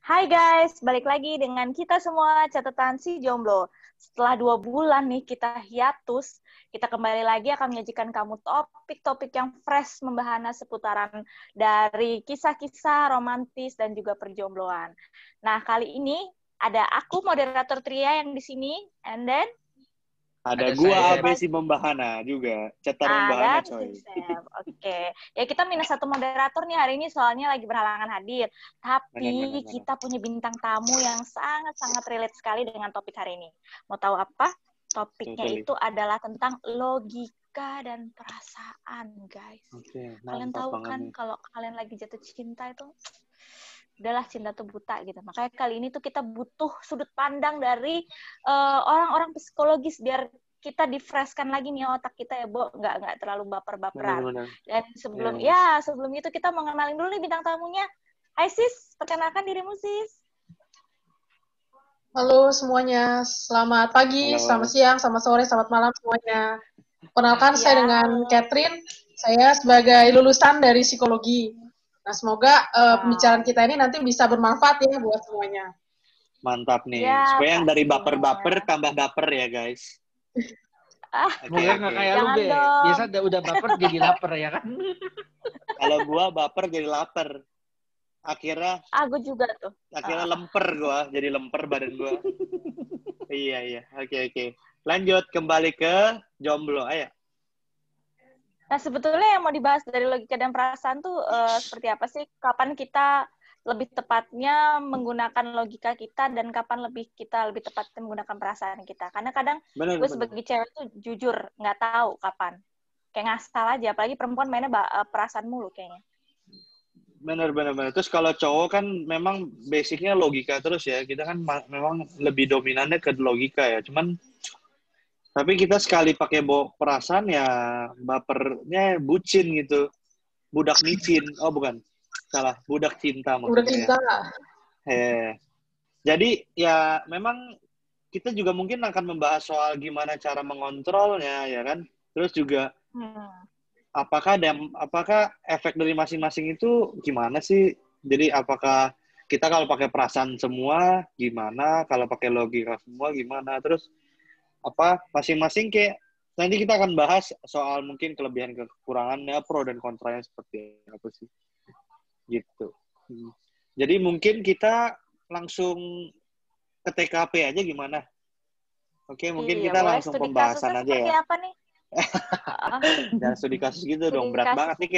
Hai guys, balik lagi dengan kita semua catatan si jomblo. Setelah 2 bulan nih kita hiatus, kita kembali lagi akan menyajikan kamu topik-topik yang fresh membahana seputaran dari kisah-kisah romantis dan juga perjombloan. Nah, kali ini ada aku moderator Tria yang di sini, and then ada gua Abesi Membahana juga. Cetar Membahana, coy. Oke. Ya, kita minus 1 moderator nih hari ini soalnya lagi berhalangan hadir. Tapi kita punya bintang tamu yang sangat-sangat relate sekali dengan topik hari ini. Mau tahu apa? Topiknya itu adalah tentang logika dan perasaan, guys. Kalian tahu kan kalau kalian lagi jatuh cinta itu adalah cinta tuh buta gitu. Makanya kali ini tuh kita butuh sudut pandang dari orang-orang psikologis biar kita di-fresh-kan lagi nih otak kita ya, Bo. Nggak terlalu baper-baperan. Dan sebelum itu kita mengenalin dulu nih bintang tamunya. Hai Sis, perkenalkan dirimu Sis. Halo semuanya, selamat pagi, selamat siang, selamat sore, selamat malam semuanya. Perkenalkan saya dengan Catherine, saya sebagai lulusan dari psikologi. Nah, semoga pembicaraan kita ini nanti bisa bermanfaat ya buat semuanya. Mantap nih. Supaya yang dari baper-baper tambah baper ya, guys. Semoga nggak kayak lu, Be. Biasa udah baper jadi lapar ya kan? Kalau gua baper jadi lapar. Akhirnya gue juga tuh. Akhirnya lemper gua, jadi lemper badan gua. Iya. Oke. Lanjut kembali ke jomblo, ayo. Nah, sebetulnya yang mau dibahas dari logika dan perasaan tuh seperti apa sih? Kapan kita lebih tepatnya menggunakan logika kita dan kapan kita lebih tepatnya menggunakan perasaan kita? Karena kadang gue sebagai cewek tuh jujur nggak tahu kapan. Kayak ngasal aja, apalagi perempuan mainnya perasaan mulu kayaknya. Bener. Terus kalau cowok kan memang basicnya logika terus ya. Kita kan memang lebih dominannya ke logika ya. Tapi kita sekali pakai perasaan ya bapernya bucin gitu. Budak micin. Oh bukan. Salah. Budak cinta maksudnya. Budak cinta. Jadi ya memang kita juga mungkin akan membahas soal gimana cara mengontrolnya ya kan. Terus juga apakah efek dari masing-masing itu gimana sih? Jadi apakah kita kalau pakai perasaan semua gimana? Kalau pakai logika semua gimana? Terus masing-masing kayak nanti kita akan bahas soal mungkin kelebihan kekurangannya, pro dan kontranya seperti apa sih gitu. Jadi mungkin kita langsung ke TKP aja gimana? Oke, mungkin kita langsung pembahasan aja ya. Apa nih? Dan studi kasus gitu dong, berat banget nih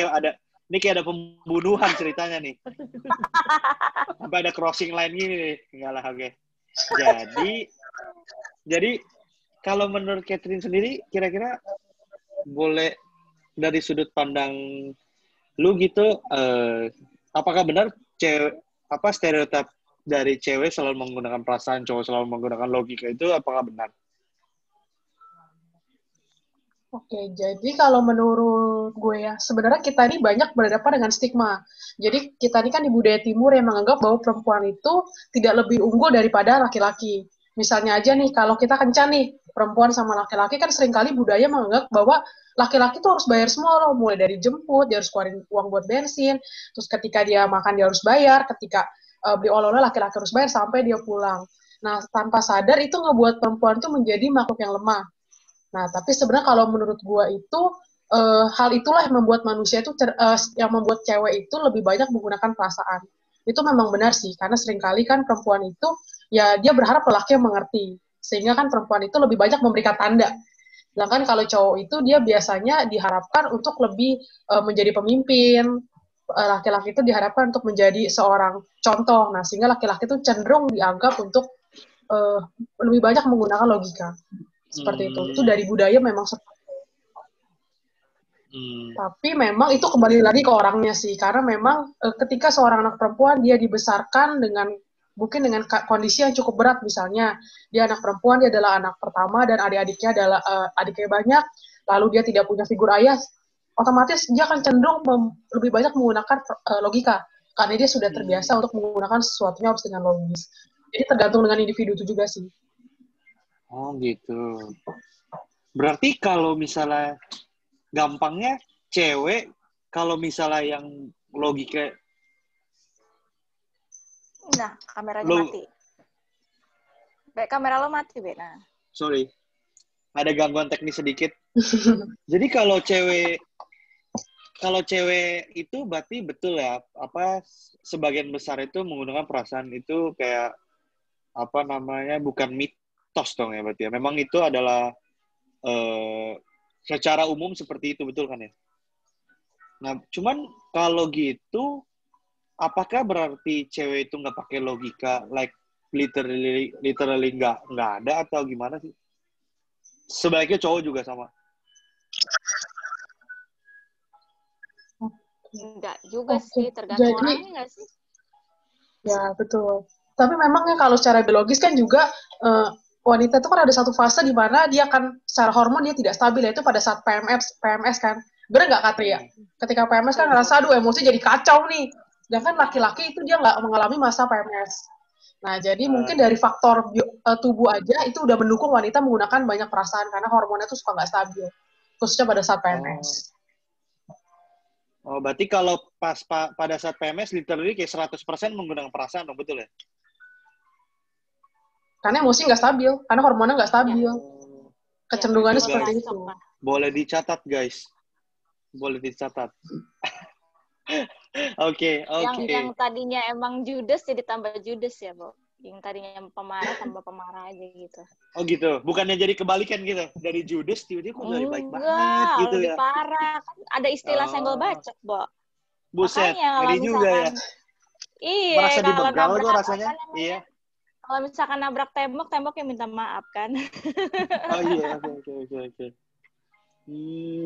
kayak ada pembunuhan ceritanya nih. Sampai ada crossing line gini nih. Enggak lah, oke. Jadi kalau menurut Catherine sendiri, kira-kira boleh dari sudut pandang lu gitu, apakah benar stereotip dari cewek selalu menggunakan perasaan, cowok selalu menggunakan logika itu apakah benar? Oke, jadi kalau menurut gue ya, sebenarnya kita ini banyak berhadapan dengan stigma. Jadi kita ini kan di budaya timur yang menganggap bahwa perempuan itu tidak lebih unggul daripada laki-laki. Misalnya aja nih, kalau kita kencan nih, perempuan sama laki-laki kan seringkali budaya menganggap bahwa laki-laki tuh harus bayar semua loh, mulai dari jemput, dia harus keluarin uang buat bensin, terus ketika dia makan dia harus bayar, ketika beli oleh-oleh laki-laki harus bayar sampai dia pulang. Nah, tanpa sadar itu ngebuat perempuan tuh menjadi makhluk yang lemah. Nah, tapi sebenarnya kalau menurut gue itu hal itulah yang membuat manusia itu yang membuat cewek itu lebih banyak menggunakan perasaan. Itu memang benar sih, karena seringkali kan perempuan itu ya dia berharap lelaki yang mengerti. Sehingga kan perempuan itu lebih banyak memberikan tanda. Sedangkan kalau cowok itu dia biasanya diharapkan untuk lebih menjadi pemimpin. Laki-laki itu diharapkan untuk menjadi seorang contoh. Nah, sehingga laki-laki itu cenderung dianggap untuk lebih banyak menggunakan logika. Seperti itu dari budaya memang seperti itu. Tapi memang itu kembali lagi ke orangnya sih, karena memang ketika seorang anak perempuan dia dibesarkan mungkin dengan kondisi yang cukup berat, misalnya dia anak perempuan, dia adalah anak pertama dan adik-adiknya adalah adiknya banyak, lalu dia tidak punya figur ayah, otomatis dia akan cenderung lebih banyak menggunakan logika, karena dia sudah terbiasa untuk menggunakan sesuatunya harus dengan logis. Jadi tergantung dengan individu itu juga sih. Oh gitu. Berarti kalau misalnya gampangnya cewek kalau misalnya yang logika Nah, kameranya mati. Kamera lo mati, Be. Nah. Sorry. Ada gangguan teknis sedikit. Jadi kalau cewek itu berarti betul ya, sebagian besar itu menggunakan perasaan itu kayak bukan mitos dong ya berarti ya. Memang itu adalah secara umum seperti itu, betul kan ya? Nah, cuman kalau gitu, apakah berarti cewek itu nggak pakai logika, like literally nggak ada atau gimana sih? Sebaiknya cowok juga sama. Enggak juga sih, tergantung orangnya nggak sih? Ya, betul. Tapi memang ya kalau secara biologis kan juga wanita itu kan ada satu fase di mana dia akan secara hormon dia tidak stabil, yaitu pada saat PMS kan. Bener nggak Katri ya? Ketika PMS kan ngerasa aduh emosi jadi kacau nih. Sedangkan laki-laki itu dia nggak mengalami masa PMS. Nah, jadi mungkin dari faktor tubuh aja itu udah mendukung wanita menggunakan banyak perasaan karena hormonnya tuh suka nggak stabil, khususnya pada saat PMS. Oh, berarti kalau pada saat PMS literally kayak 100% menggunakan perasaan dong, betul ya? Karena emosi nggak stabil, karena hormonnya nggak stabil. Kecenderungannya Ya, seperti itu. Boleh dicatat, guys. Boleh dicatat. Oke. Yang tadinya emang judes jadi tambah judes ya, Bo. Yang tadinya pemarah tambah pemarah aja gitu. Oh gitu. Bukannya jadi kebalikan gitu. Dari judes tiba-tiba kok jadi baik banget gitu lebih ya. Parah. Kan ada istilah senggol bacok, Bo. Buset, ngeri juga ya. Iya, merasa dibegal gue rasanya. Iya. Kalau misalkan nabrak tembok yang minta maaf kan. Oh iya, oke.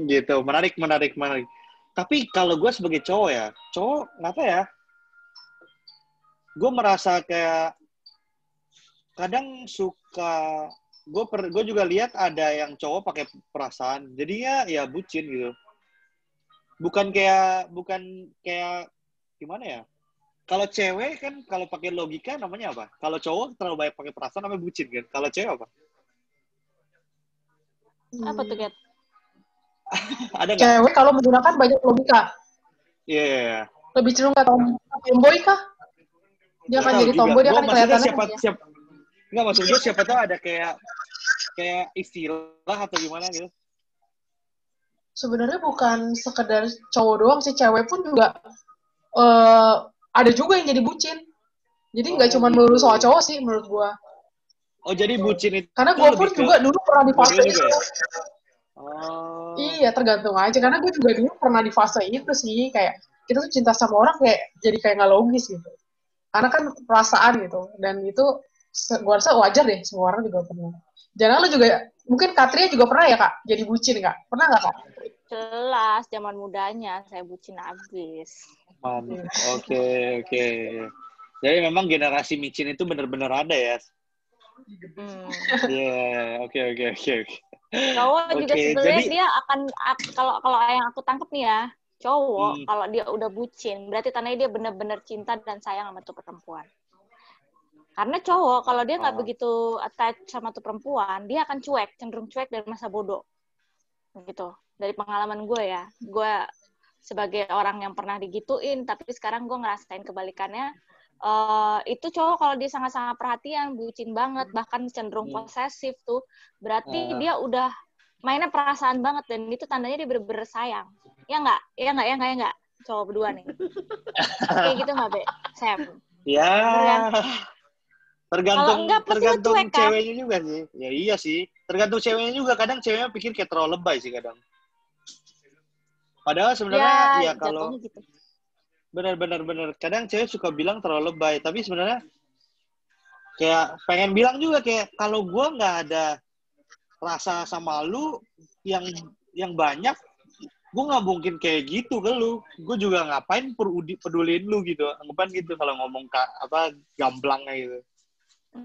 Gitu. Menarik. Tapi kalau gue sebagai cowok kenapa ya? Gue merasa kayak kadang suka, gue juga lihat ada yang cowok pakai perasaan, jadinya ya bucin gitu. Bukan kayak gimana ya? Kalau cewek kan kalau pakai logika namanya apa? Kalau cowok terlalu banyak pakai perasaan namanya bucin kan? Kalau cewek apa? Apa tuh, Kat? Ada nggak? Cewek kalau menggunakan banyak logika. Iya. Yeah. Lebih cenderung ke tomboy kah? Dia akan jadi tomboy, dia akan kelihatannya. Maksud gue siapa tahu ada kayak istilah atau gimana gitu. Sebenarnya bukan sekedar cowok doang sih, cewek pun juga ada juga yang jadi bucin. Jadi nggak cuma melulu soal cowok sih menurut gue. Oh, jadi bucin itu. Karena gue pun juga dulu pernah di fase itu. Ya? Iya, tergantung aja. Karena gue juga dulu pernah di fase itu sih, kayak kita tuh cinta sama orang jadi kayak nggak logis gitu. Karena kan perasaan gitu, dan itu gue rasa wajar deh, semua orang juga pernah. Jangan lu juga, mungkin Katria juga pernah ya Kak, jadi bucin Kak? Pernah nggak Kak? Jelas, zaman mudanya saya bucin abis. Oke. Jadi memang generasi micin itu benar-benar ada ya? Oke. Cowok juga sebenarnya dia akan, kalau yang aku tangkap nih ya, cowok kalau dia udah bucin berarti tandanya dia benar-benar cinta dan sayang sama tuh perempuan. Karena cowok kalau dia nggak begitu attach sama tuh perempuan, dia akan cenderung cuek dari masa bodoh gitu. Dari pengalaman gue ya, gue sebagai orang yang pernah digituin tapi sekarang gue ngerasain kebalikannya. Itu cowok kalau dia sangat-sangat perhatian, bucin banget, bahkan cenderung posesif tuh, berarti dia udah mainnya perasaan banget, dan itu tandanya dia bener-bener sayang. Ya nggak? Cowok berdua nih. Kayak gitu nggak, Be? Sam? Ya, tergantung cuek, ceweknya juga sih. Ya iya sih, tergantung ceweknya juga. Kadang ceweknya pikir kayak terlalu lebay sih kadang. Padahal sebenarnya ya kalau gitu. Benar. Kadang cewek suka bilang terlalu lebay, tapi sebenarnya kayak pengen bilang juga kayak kalau gue nggak ada rasa sama lu yang banyak, gue nggak mungkin kayak gitu ke lu. Gue juga ngapain peduliin lu gitu, anggapan gitu kalau ngomong gamblangnya gitu.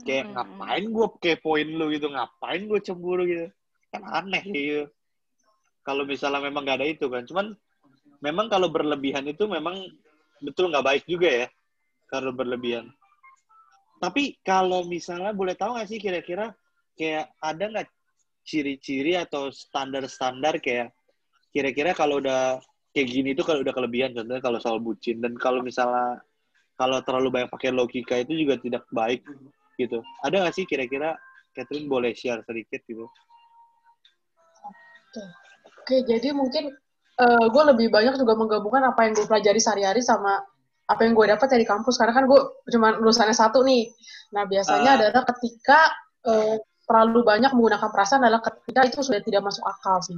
Kayak ngapain gue kepoin lu gitu, ngapain gue cemburu gitu, kan aneh gitu. Kalau misalnya memang nggak ada itu kan, cuman memang kalau berlebihan itu memang betul nggak baik juga ya, kalau berlebihan. Tapi kalau misalnya boleh tahu nggak sih kira-kira kayak ada nggak ciri-ciri atau standar-standar kayak kira-kira kalau udah kayak gini tuh kalau udah kelebihan, contohnya kalau soal bucin, dan kalau misalnya kalau terlalu banyak pakai logika itu juga tidak baik gitu. Ada nggak sih kira-kira Catherine boleh share sedikit gitu? Oke, jadi mungkin gue lebih banyak juga menggabungkan apa yang gue pelajari sehari-hari sama apa yang gue dapat dari kampus. Karena kan gue cuma lulusannya satu nih. Nah, biasanya adalah ketika terlalu banyak menggunakan perasaan adalah ketika itu sudah tidak masuk akal sih.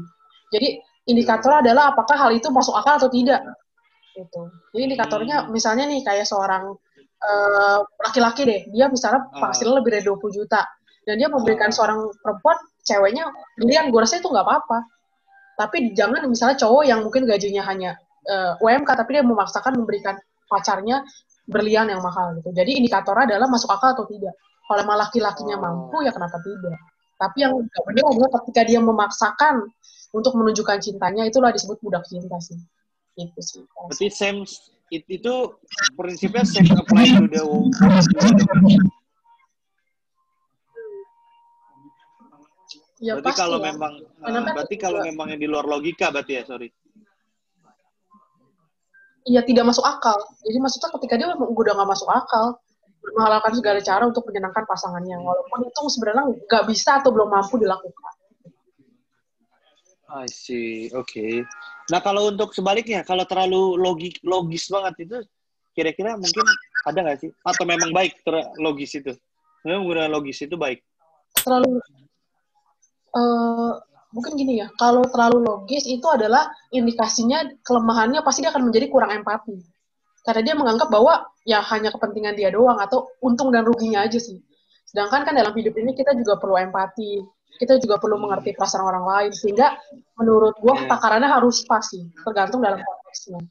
Jadi indikator adalah apakah hal itu masuk akal atau tidak. Gitu. Jadi indikatornya misalnya nih kayak seorang laki-laki deh, dia misalnya penghasilan lebih dari 20 juta. Dan dia memberikan seorang perempuan, ceweknya, pilihan gue rasa itu nggak apa-apa. Tapi jangan misalnya cowok yang mungkin gajinya hanya UMK, tapi dia memaksakan memberikan pacarnya berlian yang mahal gitu. Jadi indikatornya adalah masuk akal atau tidak. Kalau emang laki-lakinya mampu, ya kenapa tidak? Tapi yang nggak benar adalah ketika dia memaksakan untuk menunjukkan cintanya, itulah disebut budak cinta sih. Itu sih. Berarti same itu prinsipnya same apply to the woman. Ya, berarti kalau ya. memang kalau memang yang di luar logika berarti ya, sorry. Iya, tidak masuk akal. Jadi maksudnya ketika dia udah nggak masuk akal, menghalalkan segala cara untuk menyenangkan pasangannya, walaupun itu sebenarnya nggak bisa atau belum mampu dilakukan. I see, oke. Nah kalau untuk sebaliknya, kalau terlalu logis banget itu, kira-kira mungkin ada nggak sih? Atau memang baik logis itu? Memang menggunakan logis itu baik? Terlalu mungkin gini ya, kalau terlalu logis itu adalah indikasinya kelemahannya pasti dia akan menjadi kurang empati. Karena dia menganggap bahwa ya hanya kepentingan dia doang atau untung dan ruginya aja sih. Sedangkan kan dalam hidup ini kita juga perlu empati, kita juga perlu mengerti perasaan orang lain, sehingga menurut gua takarannya harus pas sih, tergantung dalam konteksnya.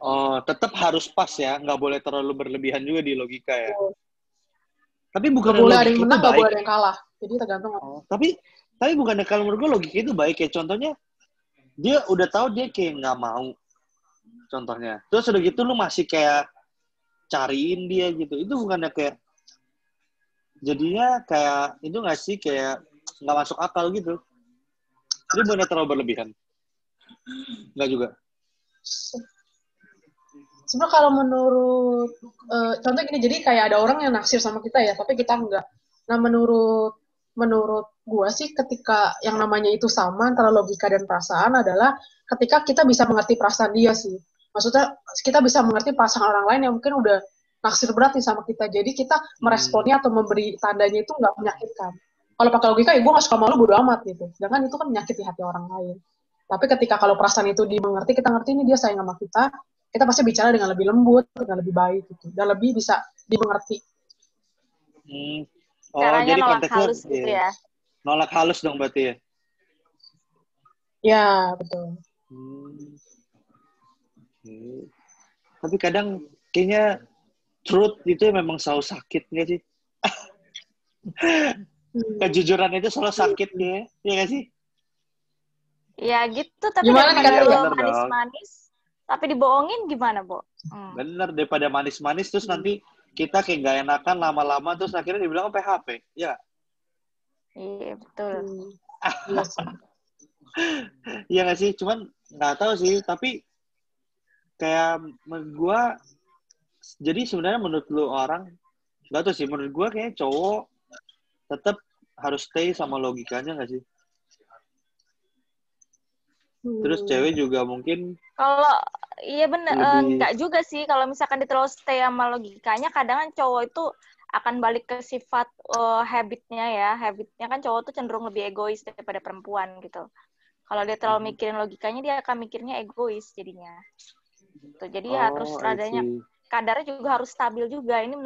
Oh, tetap harus pas ya, nggak boleh terlalu berlebihan juga di logika ya. Tapi bukan nggak boleh ada yang menang, nggak boleh ada yang kalah. Jadi tergantung. Tapi bukan kalau menurut gue logika itu baik ya. Contohnya dia udah tahu dia kayak nggak mau. Contohnya. Terus udah gitu lu masih kayak cariin dia gitu. Itu bukannya kayak jadinya kayak itu nggak sih kayak nggak masuk akal gitu. Jadi bukannya terlalu berlebihan. Nggak juga. Sebenarnya kalau menurut contoh gini, jadi kayak ada orang yang naksir sama kita ya, tapi kita enggak. Nah menurut gue sih ketika yang namanya itu sama antara logika dan perasaan adalah ketika kita bisa mengerti perasaan dia sih. Maksudnya kita bisa mengerti perasaan orang lain yang mungkin udah naksir berat nih sama kita. Jadi kita meresponnya atau memberi tandanya itu nggak menyakitkan. Kalau pakai logika ya gue nggak suka malu bodo amat gitu. Sedangkan itu kan menyakiti hati orang lain. Tapi ketika kalau perasaan itu dimengerti, kita ngerti ini dia sayang sama kita pasti bicara dengan lebih lembut, dengan lebih baik gitu. Dan lebih bisa dimengerti. Caranya jadi nolak halus gitu ya. Nolak halus dong berarti ya? Ya, betul. Tapi kadang kayaknya truth itu memang selalu sakit nggak sih? Kejujuran itu selalu sakit ya nggak sih? Ya gitu, tapi daripada manis-manis, tapi dibohongin gimana, Bo? Bener, daripada manis-manis terus nanti kita kayak gak enakan lama-lama terus akhirnya dibilang PHP, ya? Iya, betul. Iya nggak sih? Cuman nggak tahu sih, tapi kayak menurut gue, jadi sebenarnya menurut lu orang, nggak tahu sih, menurut gue kayaknya cowok tetap harus stay sama logikanya nggak sih? Terus cewek juga mungkin kalau iya bener enggak juga sih kalau misalkan dia terlalu stay sama logikanya kadang kan cowok itu akan balik ke sifat habitnya kan cowok tuh cenderung lebih egois daripada perempuan gitu. Kalau dia terlalu mikirin logikanya dia akan mikirnya egois jadinya gitu. Jadi harus adanya kadarnya juga harus stabil juga. Ini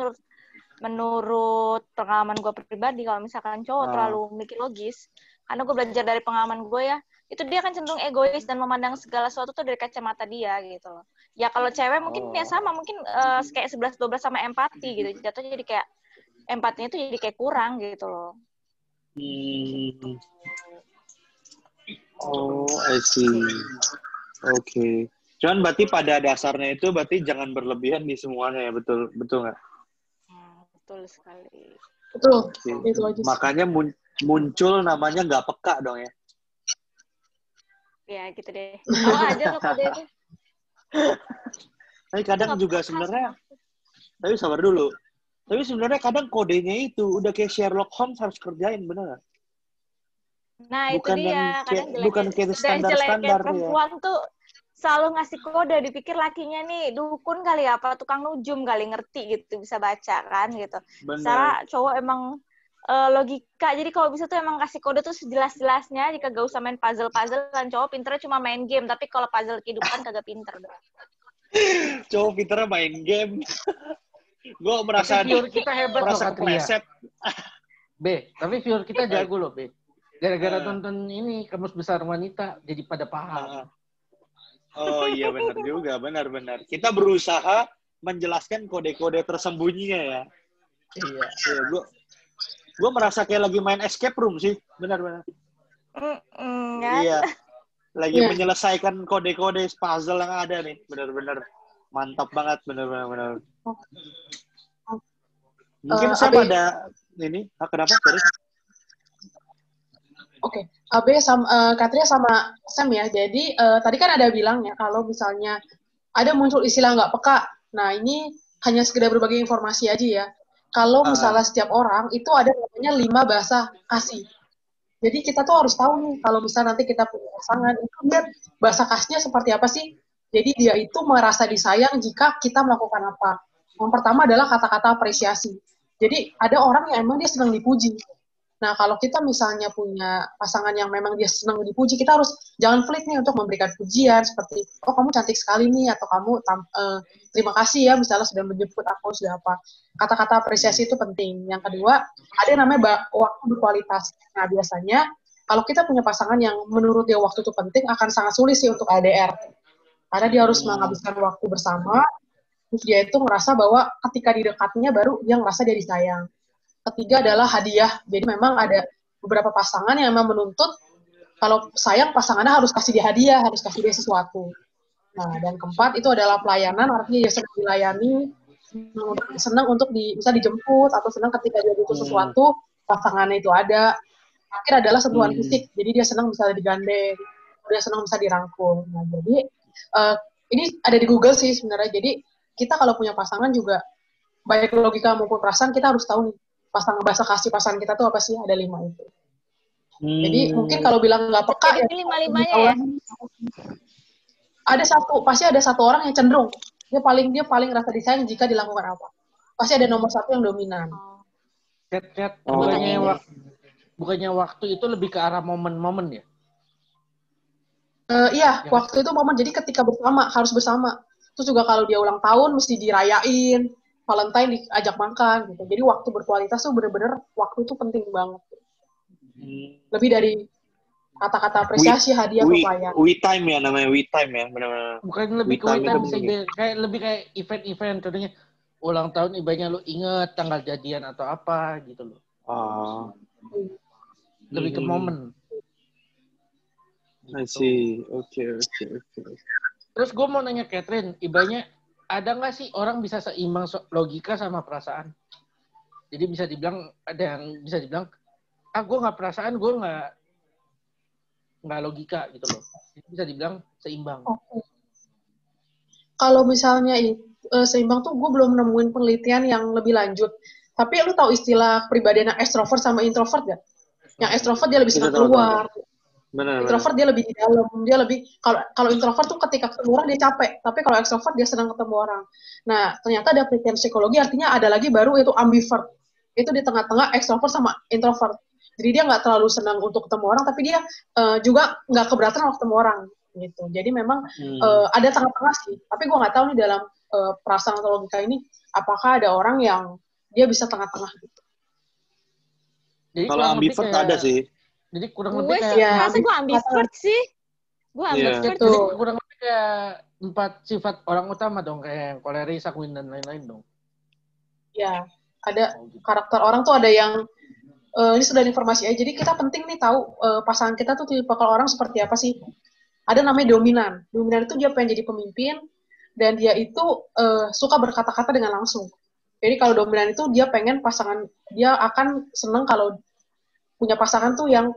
menurut pengalaman gue pribadi kalau misalkan cowok terlalu mikir logis, karena gue belajar dari pengalaman gue ya, itu dia kan cenderung egois dan memandang segala sesuatu tuh dari kacamata dia gitu loh. Ya kalau cewek mungkin ya sama, mungkin kayak 11-12 sama empati gitu. Jatuhnya jadi kayak empatinya tuh jadi kayak kurang gitu loh. I see. Oke. Cuman berarti pada dasarnya itu berarti jangan berlebihan di semuanya ya, betul nggak? Betul sekali. Betul. Okay. Itu aja. Makanya muncul namanya nggak peka dong ya. Ya gitu deh. Tahu aja lo kode itu. Tapi kadang juga sebenarnya Tapi sabar dulu. Tapi sebenarnya kadang kodenya itu udah kayak Sherlock Holmes harus kerjain, bener nggak? Nah, Bukan itu yang dia. kayak, Kadang bukan kayak standar-standar ya. perempuan tuh selalu ngasih kode, dipikir lakinya nih dukun kali apa, tukang nujum kali, ngerti gitu, bisa baca kan gitu. Secara cowok emang logika, jadi kalau bisa tuh emang kasih kode tuh sejelas-jelasnya, jika gak usah main puzzle-puzzle, dan cowok pinternya cuma main game, tapi kalau puzzle kehidupan kagak pinter. Cowok pinternya main game. Gue merasa viewer kita hebat loh, Katria. Tapi viewer kita jago loh, B. Gara-gara tonton ini Kamus Besar Wanita jadi pada paham. Oh iya benar juga, benar. Kita berusaha menjelaskan kode-kode tersembunyinya ya. Iya. Gue merasa kayak lagi main escape room sih, benar. Iya. Lagi menyelesaikan kode-kode puzzle yang ada nih, benar-benar mantap banget, benar. Mungkin saya ada ini, kenapa? Sorry. Oke, Abe sama Katria sama Sam ya. Jadi tadi kan ada bilang ya kalau misalnya ada muncul istilah nggak peka. Nah ini hanya sekedar berbagi informasi aja ya. Kalau misalnya setiap orang itu ada namanya 5 bahasa kasih. Jadi kita tuh harus tahu nih kalau misalnya nanti kita punya pasangan itu lihat bahasa kasihnya seperti apa sih. Jadi dia itu merasa disayang jika kita melakukan apa. Yang pertama adalah kata-kata apresiasi. Jadi ada orang yang emang dia senang dipuji. Nah, kalau kita misalnya punya pasangan yang memang dia senang dipuji, kita harus jangan pelit nih untuk memberikan pujian seperti, oh kamu cantik sekali nih, atau kamu terima kasih ya misalnya sudah menjemput aku, sudah apa. Kata-kata apresiasi itu penting. Yang kedua, ada yang namanya waktu berkualitas. Nah, biasanya kalau kita punya pasangan yang menurut dia waktu itu penting, akan sangat sulit sih untuk LDR. Karena dia harus menghabiskan waktu bersama, terus dia itu merasa bahwa ketika di dekatnya baru dia merasa dia disayang. Ketiga adalah hadiah. Jadi memang ada beberapa pasangan yang memang menuntut kalau sayang pasangannya harus kasih dia hadiah, harus kasih dia sesuatu. Nah, dan keempat itu adalah pelayanan, artinya dia senang dilayani, senang untuk bisa dijemput, atau senang ketika dia butuh sesuatu, pasangannya itu ada. Akhir adalah sentuhan fisik, jadi dia senang bisa digandeng, dia senang bisa dirangkul. Nah, jadi ini ada di Google sih sebenarnya. Jadi kita kalau punya pasangan juga, baik logika maupun perasaan, kita harus tahu nih, bahasa kasih pasangan kita tuh apa sih? Ada 5 itu. Jadi mungkin kalau bilang nggak peka ya. 5-5-nya ya. Pasti ada satu orang yang cenderung dia paling rasa disayang jika dilakukan apa. Pasti ada nomor satu yang dominan. Bukannya waktu itu lebih ke arah momen-momen ya? Iya, waktu itu momen. Jadi ketika harus bersama. Terus juga kalau dia ulang tahun mesti dirayain. Valentine diajak makan gitu. Jadi waktu berkualitas tuh bener-bener waktu itu penting banget. Lebih dari kata-kata apresiasi, hadiah, pelayan. We time ya namanya, we time ya, benar-benar. Bukan lebih ke we time, lebih kayak event-event, contohnya ulang tahun ibaratnya lu inget tanggal jadian atau apa gitu loh. Lebih ke momen. I see. Oke. Terus gue mau nanya Catherine, ibaratnya ada nggak sih orang bisa seimbang logika sama perasaan? Jadi bisa dibilang, ada yang bisa dibilang, gue nggak perasaan, gue nggak logika gitu loh. Jadi bisa dibilang seimbang. Okay. Kalau misalnya seimbang tuh gue belum nemuin penelitian yang lebih lanjut. Tapi lu tahu istilah kepribadian extrovert sama introvert gak? Yang extrovert dia lebih senang keluar. Introvert dia lebih di dalam, dia lebih kalau introvert tuh ketika ketemu orang dia capek, tapi kalau extrovert dia senang ketemu orang. Nah, ternyata ada penelitian psikologi, artinya ada lagi baru itu ambivert. Itu di tengah-tengah extrovert sama introvert. Jadi dia nggak terlalu senang untuk ketemu orang, tapi dia juga nggak keberatan kalau ketemu orang gitu. Jadi memang ada tengah-tengah sih. Tapi gue nggak tahu nih dalam perasaan atau logika ini apakah ada orang yang dia bisa tengah-tengah gitu. Kalau ambivert ada sih. Jadi kurang lebih kayak... Gue sih merasa gue ambivert sih. Gue ambivert. Jadi kurang lebih kayak 4 sifat orang utama dong. Kayak koleris, sanguin, dan lain-lain dong. Ya, ada karakter orang tuh ada yang... ini sudah informasi aja. Jadi kita penting nih tahu pasangan kita tuh tipe orang seperti apa sih. Ada namanya dominan. Dominan itu dia pengen jadi pemimpin. Dan dia itu suka berkata-kata dengan langsung. Jadi kalau dominan itu dia pengen pasangan... Dia akan seneng kalau punya pasangan tuh yang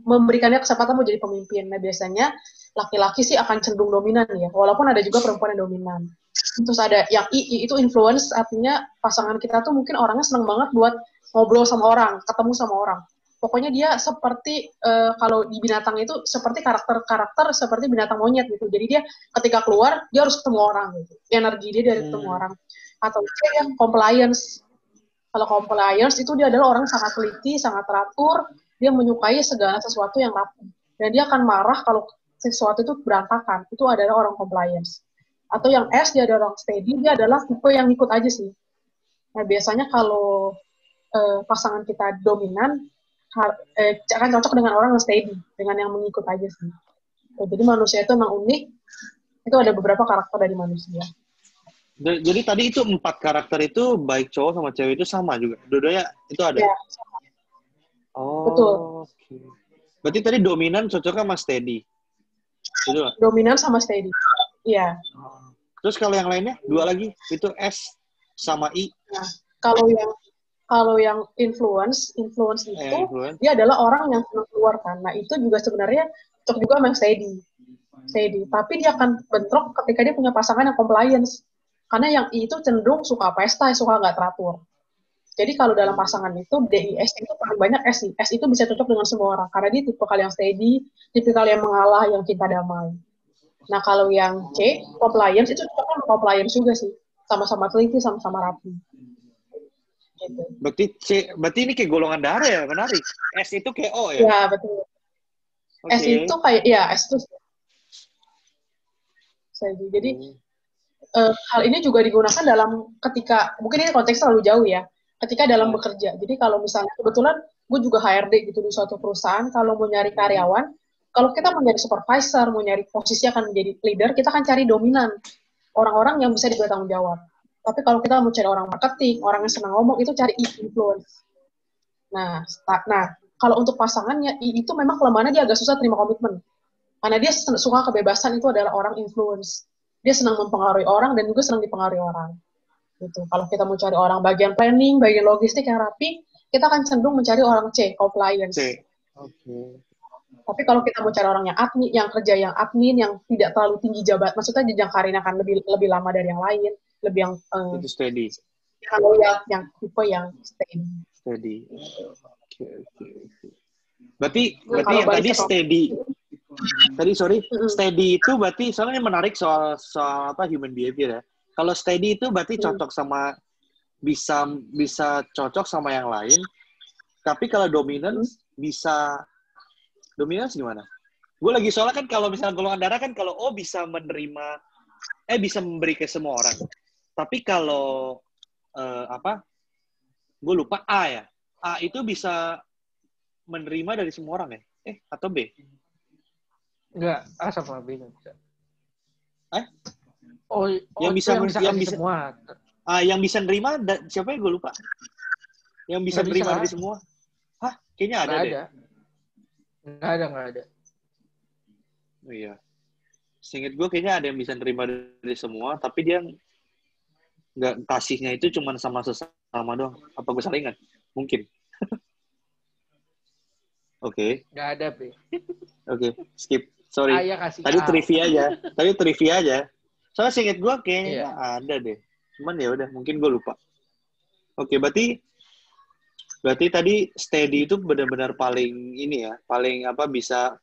memberikannya kesempatan mau jadi pemimpin. Nah, biasanya laki-laki sih akan cenderung dominan ya, walaupun ada juga perempuan yang dominan. Terus ada yang I itu influence, artinya pasangan kita tuh mungkin orangnya seneng banget buat ngobrol sama orang, ketemu sama orang. Pokoknya dia seperti, kalau di binatang itu, seperti karakter seperti binatang monyet gitu. Jadi dia ketika keluar, dia harus ketemu orang gitu. Energi dia dari ketemu orang. Atau dia yang compliance. Kalau compliance itu dia adalah orang sangat teliti, sangat teratur, dia menyukai segala sesuatu yang rapi. Dan dia akan marah kalau sesuatu itu berantakan. Itu adalah orang compliance. Atau yang S, dia adalah orang steady, dia adalah tipe yang ikut aja sih. Nah, biasanya kalau pasangan kita dominan, akan cocok dengan orang yang steady, dengan yang mengikut aja sih. Jadi manusia itu memang unik, itu ada beberapa karakter dari manusia. Jadi tadi itu 4 karakter itu, baik cowok sama cewek itu sama juga? Dua-duanya itu ada? Ya, sama. Oh, betul. Okay. Berarti tadi dominan cocoknya sama steady? Betul nggak? Dominan sama steady, iya. Terus kalau yang lainnya, 2 lagi, itu S sama I? Nah, kalau yang influence itu dia adalah orang yang senang keluar kan. Nah, itu juga sebenarnya cocok juga sama steady. Tapi dia akan bentrok ketika dia punya pasangan yang compliance. Karena yang I itu cenderung suka pesta, suka nggak teratur. Jadi kalau dalam pasangan itu DIS itu paling banyak S. S itu bisa cocok dengan semua orang karena dia tipe yang steady, tipe yang mengalah, yang cinta damai. Nah, kalau yang C, compliance itu cocok sama compliance juga sih. Sama-sama teliti, sama-sama rapi. Gitu. Berarti ini kayak golongan darah ya, menarik. S itu kayak O ya? Ya, betul. Okay. S itu kayak, ya S itu. Jadi, hal ini juga digunakan dalam ketika, mungkin ini konteks terlalu jauh ya, ketika dalam bekerja. Jadi kalau misalnya, kebetulan gue juga HRD gitu di suatu perusahaan, kalau mau nyari karyawan, kalau kita mau nyari supervisor, mau nyari posisi akan menjadi leader, kita akan cari dominan. Orang-orang yang bisa diberi tanggung jawab. Tapi kalau kita mau cari orang marketing, orang yang senang ngomong, itu cari influence. Nah, kalau untuk pasangannya, itu memang kelemahannya dia agak susah terima komitmen. Karena dia suka kebebasan, itu adalah orang influence. Dia senang mempengaruhi orang, dan juga senang dipengaruhi orang. Gitu. Kalau kita mau cari orang bagian planning, bagian logistik yang rapi, kita akan cenderung mencari orang C, compliance. C. Okay. Tapi kalau kita mau cari orang yang admin, yang kerja yang admin, yang tidak terlalu tinggi jabatan, maksudnya jenjang karirnya akan lebih lama dari yang lain, lebih yang itu steady. Kalau yang tipe yang steady. Steady. Okay. Berarti yang tadi steady. Steady itu berarti soalnya menarik soal apa human behavior ya. Kalau steady itu berarti cocok sama bisa cocok sama yang lain. Tapi kalau dominance dominance gimana? Gue lagi soalnya kan kalau misalnya golongan darah kan kalau O bisa bisa memberi ke semua orang. Tapi kalau gue lupa A ya. A itu bisa menerima dari semua orang ya? Atau B? Enggak, A sama B nggak bisa. Yang bisa semua. Yang bisa nerima siapa ya? Gue lupa. Yang bisa nerima dari semua. Hah? Kayaknya ada deh. Nggak ada. Oh iya. Seinget gue kayaknya ada yang bisa nerima dari semua, tapi dia nggak kasihnya itu cuma sama sesama doang. Apa gue salah ingat? Mungkin. Oke. Nggak ada, B. Oke, skip. Sorry. Tadi trivia aja. Soalnya seinget gue kayaknya ada deh. Cuman ya udah, mungkin gue lupa. Oke, berarti tadi steady itu benar-benar paling ini ya, paling bisa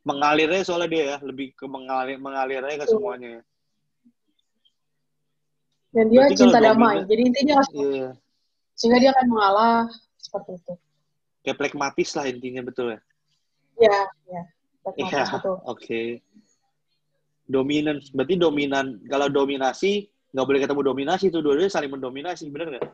mengalirnya soalnya dia ya, lebih ke mengalirnya ke semuanya ya. Dan dia berarti cinta damai, jadi intinya sehingga dia akan mengalah seperti itu. Kayak pragmatis lah intinya, betul ya? Iya. Pragmatis, betul. Oke. Dominan, berarti kalau dominasi, nggak boleh ketemu dominasi, itu dua-duanya saling mendominasi, bener nggak?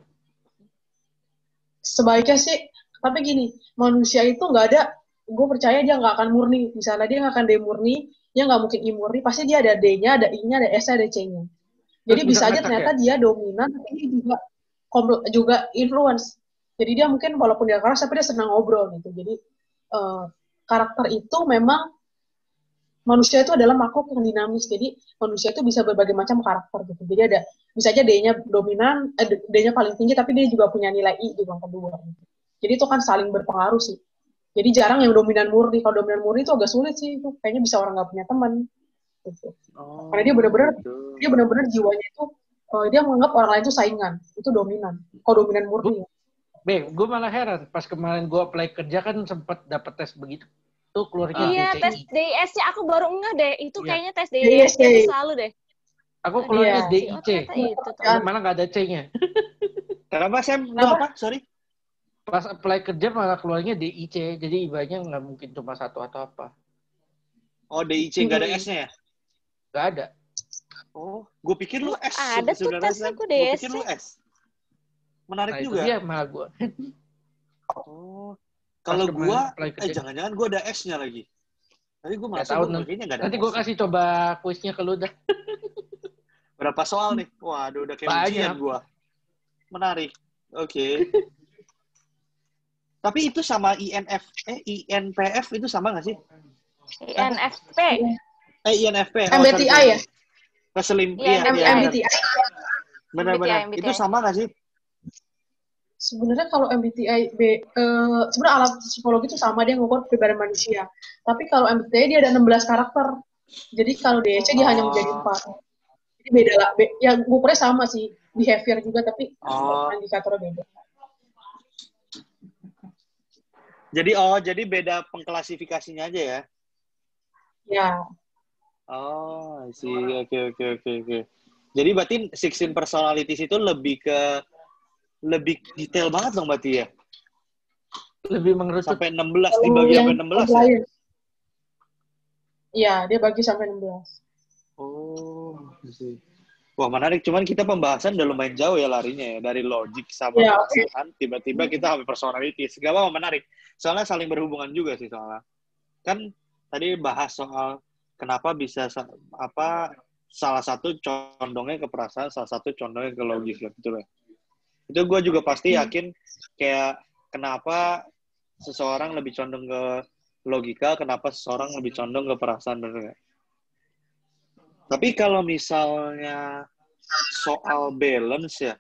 Sebaiknya sih, tapi gini, manusia itu nggak ada, gue percaya dia nggak akan murni. Misalnya dia nggak akan D murni, dia nggak mungkin I murni, pasti dia ada D-nya, ada I-nya, ada S-nya, ada C-nya. Jadi bisa aja ternyata dia dominan, tapi dia juga influence. Jadi dia mungkin walaupun dia keras, tapi dia senang ngobrol gitu. Jadi karakter itu memang, manusia itu adalah makhluk yang dinamis. Jadi manusia itu bisa berbagai macam karakter gitu. Jadi bisa aja D-nya dominan, D-nya paling tinggi, tapi dia juga punya nilai I di yang kedua. Gitu. Jadi itu kan saling berpengaruh sih. Jadi jarang yang dominan murni. Kalau dominan murni itu agak sulit sih. Itu kayaknya bisa orang nggak punya teman. Gitu. Karena dia benar-benar jiwanya itu dia menganggap orang lain itu saingan. Itu dominan. Kalau dominan murni. Gue malah heran. Pas kemarin gue apply kerja kan sempat dapat tes begitu. Tuh keluarnya Iya, DCI. tes DIS-nya aku baru ngeh deh. Itu Iya. kayaknya tes DIS-nya tuh selalu deh. Aku keluarnya Iya. DIC. Itu Malah nggak ada C-nya. Kenapa, Sam? Lu apa? Sorry. Pas apply kerja malah keluarnya DIC. Jadi IBA-nya nggak mungkin cuma satu atau apa. Oh, DIC nggak ada S-nya ya? Nggak ada. Oh, gue pikir lu S. Ada tuh tesnya gue DIS. Gue pikir lu S. Menarik juga. Itu dia malah gue. Oh. Kalau gue, jangan-jangan gue ada S-nya lagi. Tapi gue merasa gue kayaknya nggak ada. Nanti gue kasih coba kuisnya ke lu dah. Berapa soal nih? Waduh, udah kayak ujian gue. Menarik. Oke. Tapi itu sama INPF itu sama nggak sih? INFP. INFP. MBTI ya? Keselim. Iya. MBTI. Benar-benar. Itu sama nggak sih? Sebenarnya kalau MBTI, sebenarnya alat psikologi itu sama, dia ngukur kepribadian manusia. Tapi kalau MBTI dia ada 16 karakter. Jadi kalau DIC dia hanya menjadi 4. Jadi beda lah. Ya ngukurnya sama sih, behavior juga, tapi indikatornya beda. Jadi beda pengklasifikasinya aja ya? Ya. Oh, sih. Oke. Jadi berarti 16 personalities itu lebih detail banget dong berarti ya? Lebih mengerucut. Sampai 16, dibagi sampai 16 ya? Iya, dia bagi sampai 16. Oh, sih. Wah, menarik. Cuman kita pembahasan udah lumayan jauh ya larinya ya. Dari logik sama perasaan, tiba-tiba kita sampai personalities. Gak apa-apa, menarik. Soalnya saling berhubungan juga sih soalnya. Kan tadi bahas soal kenapa bisa salah satu condongnya ke perasaan, salah satu condongnya ke logik. Betul ya? Itu gue juga pasti yakin kayak kenapa seseorang lebih condong ke logika, kenapa seseorang lebih condong ke perasaan, bener gak? Tapi kalau misalnya soal balance ya,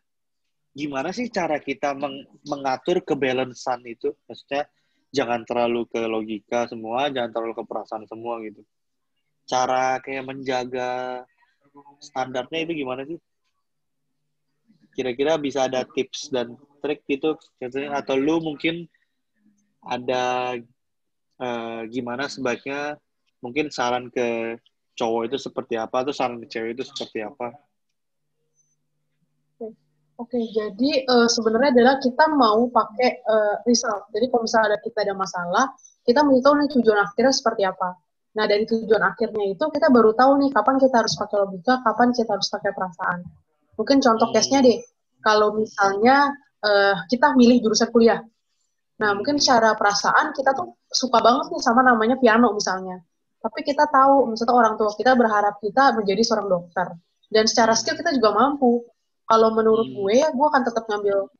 gimana sih cara kita mengatur kebalancean itu? Maksudnya jangan terlalu ke logika semua, jangan terlalu ke perasaan semua gitu. Cara kayak menjaga standarnya itu gimana sih? Kira-kira bisa ada tips dan trik gitu, atau lu mungkin ada gimana sebaiknya, mungkin saran ke cowok itu seperti apa, atau saran ke cewek itu seperti apa? Oke, jadi sebenarnya adalah kita mau pakai result. Jadi kalau misalnya kita ada masalah, kita mau tahu nih tujuan akhirnya seperti apa. Nah, dari tujuan akhirnya itu kita baru tahu nih kapan kita harus pakai logika, kapan kita harus pakai perasaan. Mungkin contoh case-nya deh, kalau misalnya kita milih jurusan kuliah. Nah, mungkin secara perasaan kita tuh suka banget nih sama namanya piano misalnya. Tapi kita tahu, misalnya orang tua kita berharap kita menjadi seorang dokter. Dan secara skill kita juga mampu. Kalau menurut gue akan tetap ngambil,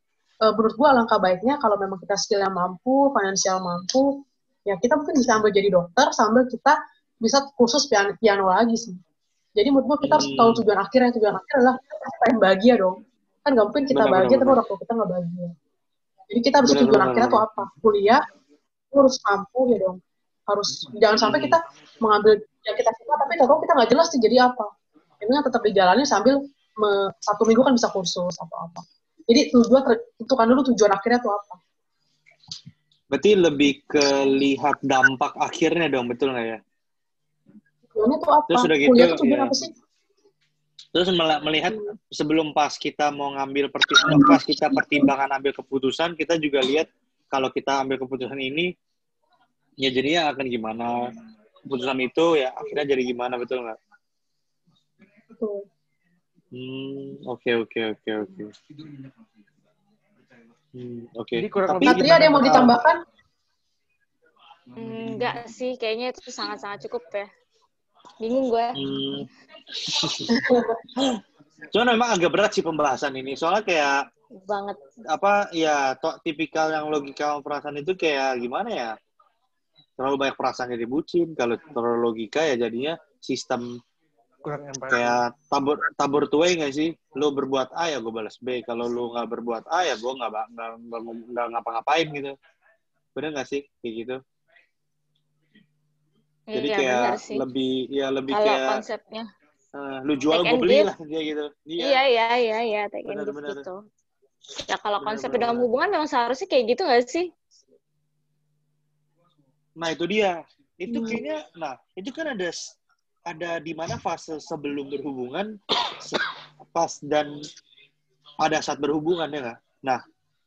menurut gue alangkah baiknya kalau memang kita skillnya mampu, finansial mampu, ya kita mungkin bisa ambil jadi dokter sambil kita bisa kursus piano lagi sih. Jadi menurut gue kita harus tahu tujuan akhirnya. Tujuan akhir adalah kita pengen bahagia dong. Kan gak mungkin kita bahagia tapi orang tua kita gak bahagia. Jadi kita harus tujuan akhirnya tuh apa? Kuliah, harus mampu ya dong. Harus, jangan sampai kita mengambil yang kita suka tapi tahu kita gak jelas sih jadi apa. Ini tetap dijalani sambil 1 minggu kan bisa kursus atau apa. Jadi tentukan dulu tujuan akhirnya tuh apa. Berarti lebih ke lihat dampak akhirnya dong, betul nggak ya? Tujuannya tuh apa? Terus udah gitu, kuliah tuh tujuan apa sih? Terus melihat sebelum pas kita mau ngambil pas kita pertimbangan ambil keputusan, kita juga lihat kalau kita ambil keputusan ini, ya jadinya akan gimana? Keputusan itu ya akhirnya jadi gimana, betul nggak? Betul. Oke. Tapi Satria ada yang mau ditambahkan? Enggak sih, kayaknya itu sangat-sangat cukup ya. Bingung gue. Cuman memang agak berat sih pembahasan ini, soalnya kayak banget. Tipikal yang logika sama perasaan itu kayak gimana ya? Terlalu banyak perasaan jadi bucin, kalau terlalu logika ya jadinya sistem kayak tabur tuai nggak sih? Lo berbuat A ya gue balas B. Kalau lo nggak berbuat A ya gue nggak ngapa-ngapain gitu. Bener nggak sih kayak gitu? Jadi Iya, kayak benar sih. lebih Kalau kayak konsepnya lu jual take gue and beli give, lah kayak gitu. iya, Iya, take and give benar-benar. gitu. Ya kalau konsep dalam Benar-benar. hubungan memang seharusnya kayak gitu nggak sih? Nah itu dia. Itu kayaknya, nah itu kan ada di mana fase sebelum berhubungan, pas dan pada saat berhubungan ya nggak? Nah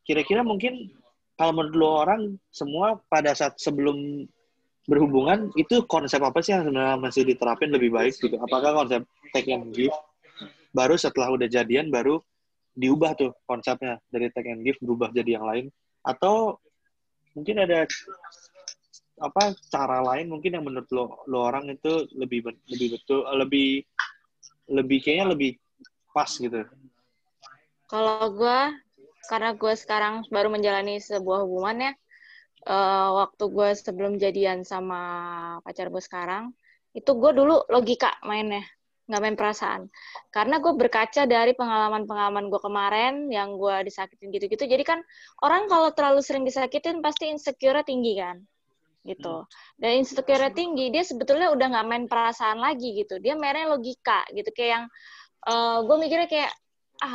kira-kira mungkin kalau menurut lo orang semua pada saat sebelum berhubungan itu konsep apa sih yang sebenarnya masih diterapin lebih baik gitu? Apakah konsep take and give baru setelah udah jadian baru diubah tuh konsepnya dari take and give berubah jadi yang lain, atau mungkin ada apa cara lain mungkin yang menurut lo orang itu lebih betul lebih kayaknya lebih pas gitu. Kalau gue, karena gue sekarang baru menjalani sebuah hubungan ya, waktu gue sebelum jadian sama pacar gue sekarang, itu gue dulu logika mainnya, nggak main perasaan. Karena gue berkaca dari pengalaman-pengalaman gue kemarin yang gue disakitin gitu-gitu. Jadi kan orang kalau terlalu sering disakitin pasti insecure-nya tinggi kan, gitu. Dan insecure-nya tinggi, dia sebetulnya udah nggak main perasaan lagi gitu. Dia mainnya logika gitu, kayak yang gue mikirnya kayak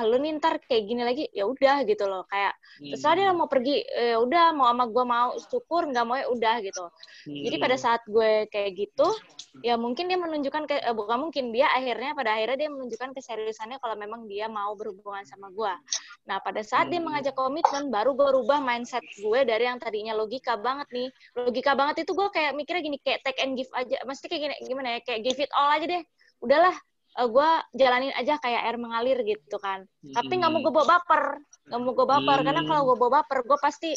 lu nih ntar kayak gini lagi, ya udah gitu loh, kayak terserah dia mau pergi, ya udah mau sama gue mau syukur, nggak mau ya udah gitu. Jadi pada saat gue kayak gitu, ya mungkin dia menunjukkan bukan mungkin, dia pada akhirnya dia menunjukkan keseriusannya kalau memang dia mau berhubungan sama gue. Nah pada saat dia mengajak komitmen, baru gue rubah mindset gue dari yang tadinya logika banget nih. Logika banget itu gue kayak mikirnya gini, kayak take and give aja, mesti kayak gini, gimana ya, kayak give it all aja deh, udahlah gue jalanin aja kayak air mengalir gitu kan. Tapi nggak mau gue bawa baper, karena kalau gue bawa baper, gue pasti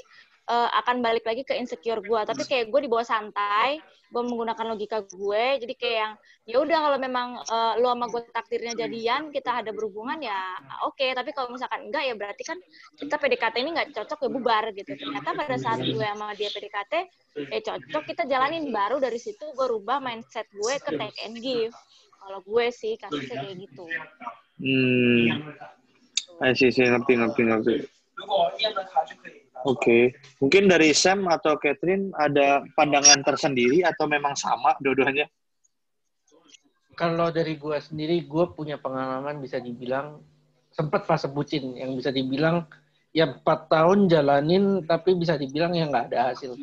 akan balik lagi ke insecure gue. Tapi kayak gue dibawa santai, gue menggunakan logika gue, jadi kayak yang ya udah kalau memang lo sama gue takdirnya jadian, kita ada berhubungan ya oke. Tapi kalau misalkan enggak, ya berarti kan kita PDKT ini nggak cocok, ya bubar gitu. Ternyata pada saat gue sama dia PDKT, cocok, kita jalanin. Baru dari situ gue rubah mindset gue ke take and give. Kalau gue sih kasusnya kayak gitu. Sih ngerti. Oke. Mungkin dari Sam atau Catherine ada pandangan tersendiri atau memang sama dua-duanya? Kalau dari gue sendiri, gue punya pengalaman bisa dibilang sempat fase bucin yang bisa dibilang ya 4 tahun jalanin tapi bisa dibilang ya nggak ada hasil.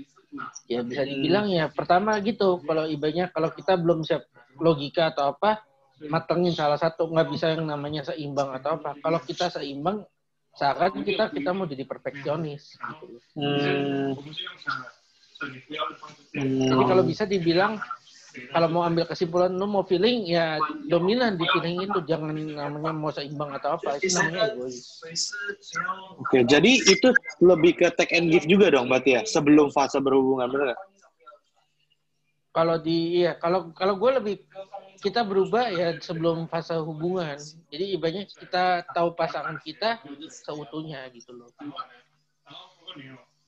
Ya bisa dibilang ya pertama gitu, kalau ibaratnya kalau kita belum siap logika atau apa, matengin salah satu, nggak bisa yang namanya seimbang atau apa. Kalau kita seimbang, seakan kita mau jadi perfeksionis. Jadi kalau bisa dibilang, kalau mau ambil kesimpulan, lu mau feeling, ya dominan di feeling itu. Jangan namanya mau seimbang atau apa, itu namanya egois. Oke, jadi itu lebih ke take and give juga dong berarti ya, sebelum fase berhubungan, bener nggak? Kalau gue lebih, kita berubah ya sebelum fase hubungan. Jadi ibaratnya kita tahu pasangan kita seutuhnya gitu loh.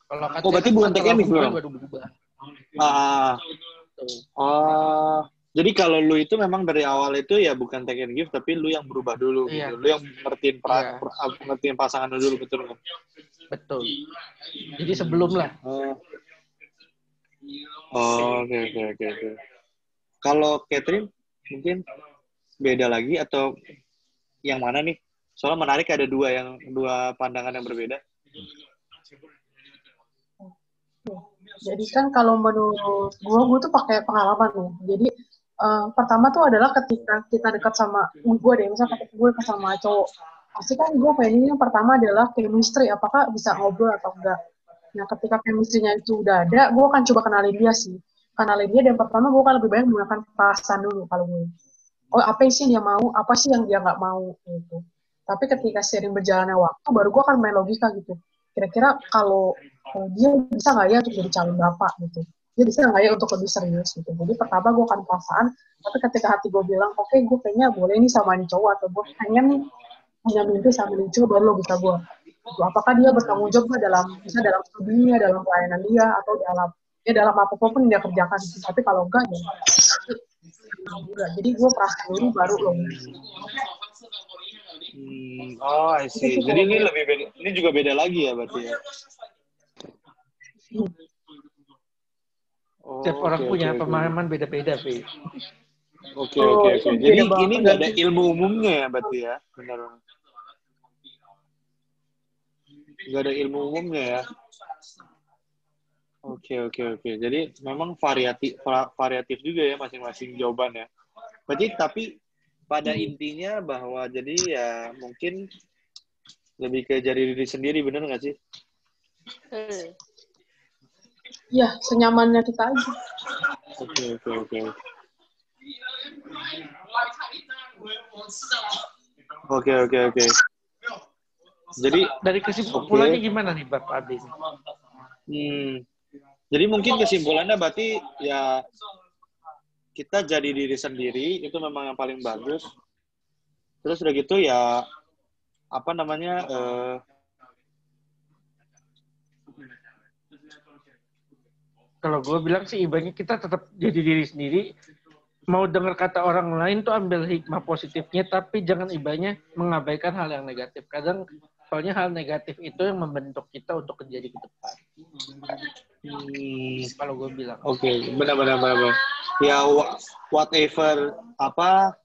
Kalau berarti bukan take and give dong? Baru berubah. Jadi kalau lu itu memang dari awal itu ya bukan take and give, tapi lu yang berubah dulu gitu. Lu yang ngertiin pasangan lu dulu, betul kan? Betul. Jadi sebelum lah. Oke. Kalau Catherine mungkin beda lagi atau yang mana nih? Soalnya menarik, ada dua pandangan yang berbeda. Jadi kan kalau menurut gue tuh pakai pengalaman nih. Jadi pertama tuh adalah ketika kita dekat sama gue deh, misalnya ketika gue dekat sama cowok, pasti kan gue pengen yang pertama adalah chemistry, apakah bisa ngobrol atau enggak. Nah ketika chemistry-nya itu udah ada, gue akan coba kenalin dia sih. Dan pertama gue akan lebih banyak menggunakan perasaan dulu kalau gue. Oh apa sih yang dia mau, apa sih yang dia nggak mau gitu. Tapi ketika sering berjalannya waktu, baru gue akan main logika gitu. Kira-kira kalau dia bisa nggak ya untuk jadi calon bapak gitu. Dia bisa nggak ya untuk lebih serius gitu. Jadi pertama gue akan perasaan, tapi ketika hati gue bilang, oke, gue kayaknya boleh nih sama ini cowok, atau gue pengen nih punya mimpi sama ini cowok, baru logika gue. Apakah dia bertanggung jawab dalam studinya, dalam pelayanan dia, atau dalam apapun yang dia kerjakan. Tapi kalau enggak, ya enggak. Jadi gue perasaan dulu baru logika. I see. Jadi ini juga beda lagi ya berarti ya. Setiap orang punya pemahaman beda-beda, Pi. Oke. Jadi ini nggak ada ilmu umumnya ya, berarti ya, benar. Nggak ada ilmu umumnya ya. Oke. Jadi memang variatif juga ya masing-masing jawabannya. Berarti tapi pada intinya bahwa jadi ya mungkin lebih ke jadi diri sendiri, bener nggak sih? Ya, senyamannya kita aja. Oke. Jadi dari kesimpulannya gimana nih Bapak Adi? Jadi mungkin kesimpulannya berarti ya kita jadi diri sendiri itu memang yang paling bagus. Terus udah gitu ya apa namanya kalau gue bilang sih ibaratnya kita tetap jadi diri sendiri. Mau dengar kata orang lain tuh ambil hikmah positifnya, tapi jangan ibaratnya mengabaikan hal yang negatif. Kadang soalnya hal negatif itu yang membentuk kita untuk menjadi ke depan. Kalau gue bilang. Oke, benar. Ya whatever apa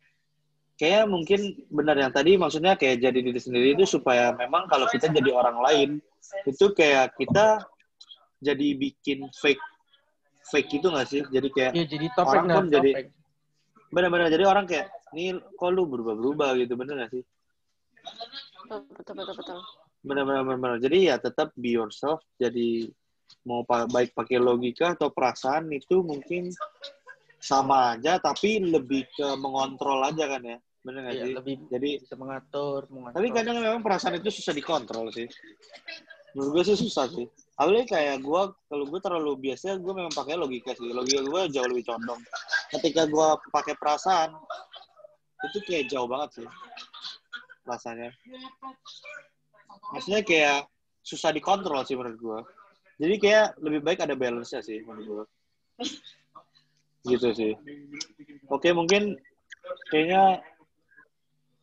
kayak mungkin benar yang tadi maksudnya kayak jadi diri sendiri itu supaya memang kalau kita jadi orang lain itu kayak kita jadi bikin fake gitu nggak sih? Jadi kayak ya, jadi topeng orang pun jadi topeng. Benar-benar jadi orang kayak nih kok lu berubah gitu, bener nggak sih? Betul. Benar. Jadi ya tetap be yourself. Jadi mau baik pakai logika atau perasaan itu mungkin sama aja, tapi lebih ke mengontrol aja kan ya, bener nggak sih? Lebih jadi bisa mengatur. Tapi kadang memang perasaan itu susah dikontrol sih. Menurut gue sih susah sih. Awalnya kayak kalau gue terlalu biasa, gue memang pakai logika sih. Logika gue jauh lebih condong. Ketika gue pakai perasaan, itu kayak jauh banget sih rasanya. Maksudnya kayak susah dikontrol sih menurut gue. Jadi kayak lebih baik ada balance-nya sih menurut gue. Gitu sih. Oke, mungkin kayaknya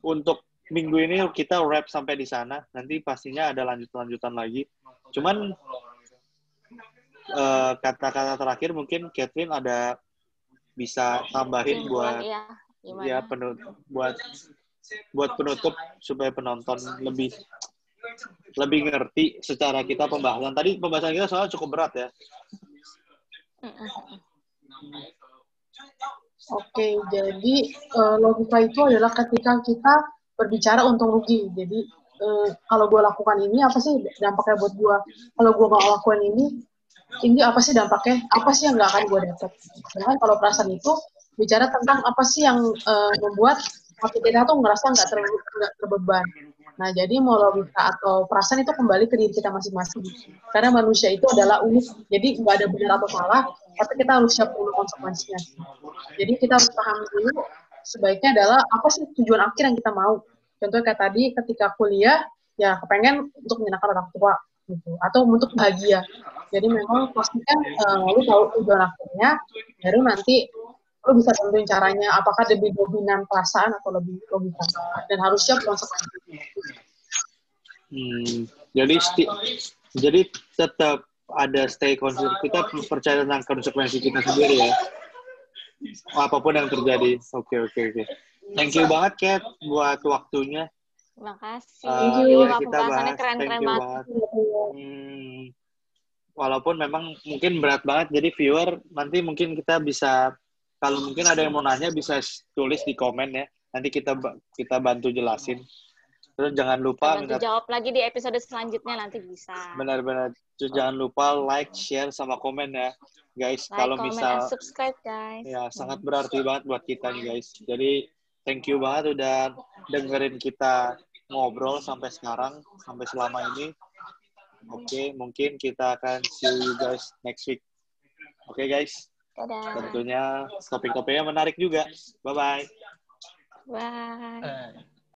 untuk minggu ini kita wrap sampai di sana. Nanti pastinya ada lanjutan lagi. Cuman kata-kata terakhir mungkin Catherine ada bisa tambahin buat buat penutup supaya penonton lebih ngerti secara kita pembahasan. Tadi pembahasan kita soalnya cukup berat ya. Oke, jadi logika itu adalah ketika kita berbicara untung rugi. Jadi kalau gue lakukan ini apa sih dampaknya buat gue? Kalau gue nggak lakukan ini apa sih dampaknya? Apa sih yang nggak akan gue dapat? Sedangkan kalau perasaan itu bicara tentang apa sih yang membuat hati kita tuh ngerasa nggak terbeban. Nah, jadi mau logika atau perasaan itu kembali ke diri kita masing-masing. Karena manusia itu adalah unik, jadi nggak ada benar atau salah, tapi kita harus siap dulu konsekuensinya. Jadi kita harus paham dulu, sebaiknya adalah apa sih tujuan akhir yang kita mau. Contohnya kayak tadi, ketika kuliah, ya kepengen untuk menyenangkan orang tua, gitu, atau untuk bahagia. Jadi memang pastikan lu tahu tujuan akhirnya, baru nanti lu bisa tentuin caranya, apakah lebih dominan perasaan atau lebih logika, dan harus siap konsekuensinya. Jadi tetap ada kita percaya tentang konsekuensi kita sendiri ya, apapun yang terjadi. Oke. Thank you banget Kat buat waktunya. Terima kasih. Kita bahas keren banget. Walaupun memang mungkin berat banget, jadi viewer nanti mungkin kita bisa, kalau mungkin ada yang mau nanya bisa tulis di komen ya. Nanti kita bantu jelasin. Terus jangan lupa jawab lagi di episode selanjutnya nanti bisa. Benar. Terus jangan lupa like, share sama komen ya, guys. Kalau misal subscribe guys. Ya, sangat berarti banget buat kita nih guys. Jadi thank you banget udah dengerin kita ngobrol sampai sekarang, sampai selama ini. Oke, mungkin kita akan see you guys next week. Oke guys. Dadah. Tentunya topik-topiknya menarik juga. Bye-bye. Bye.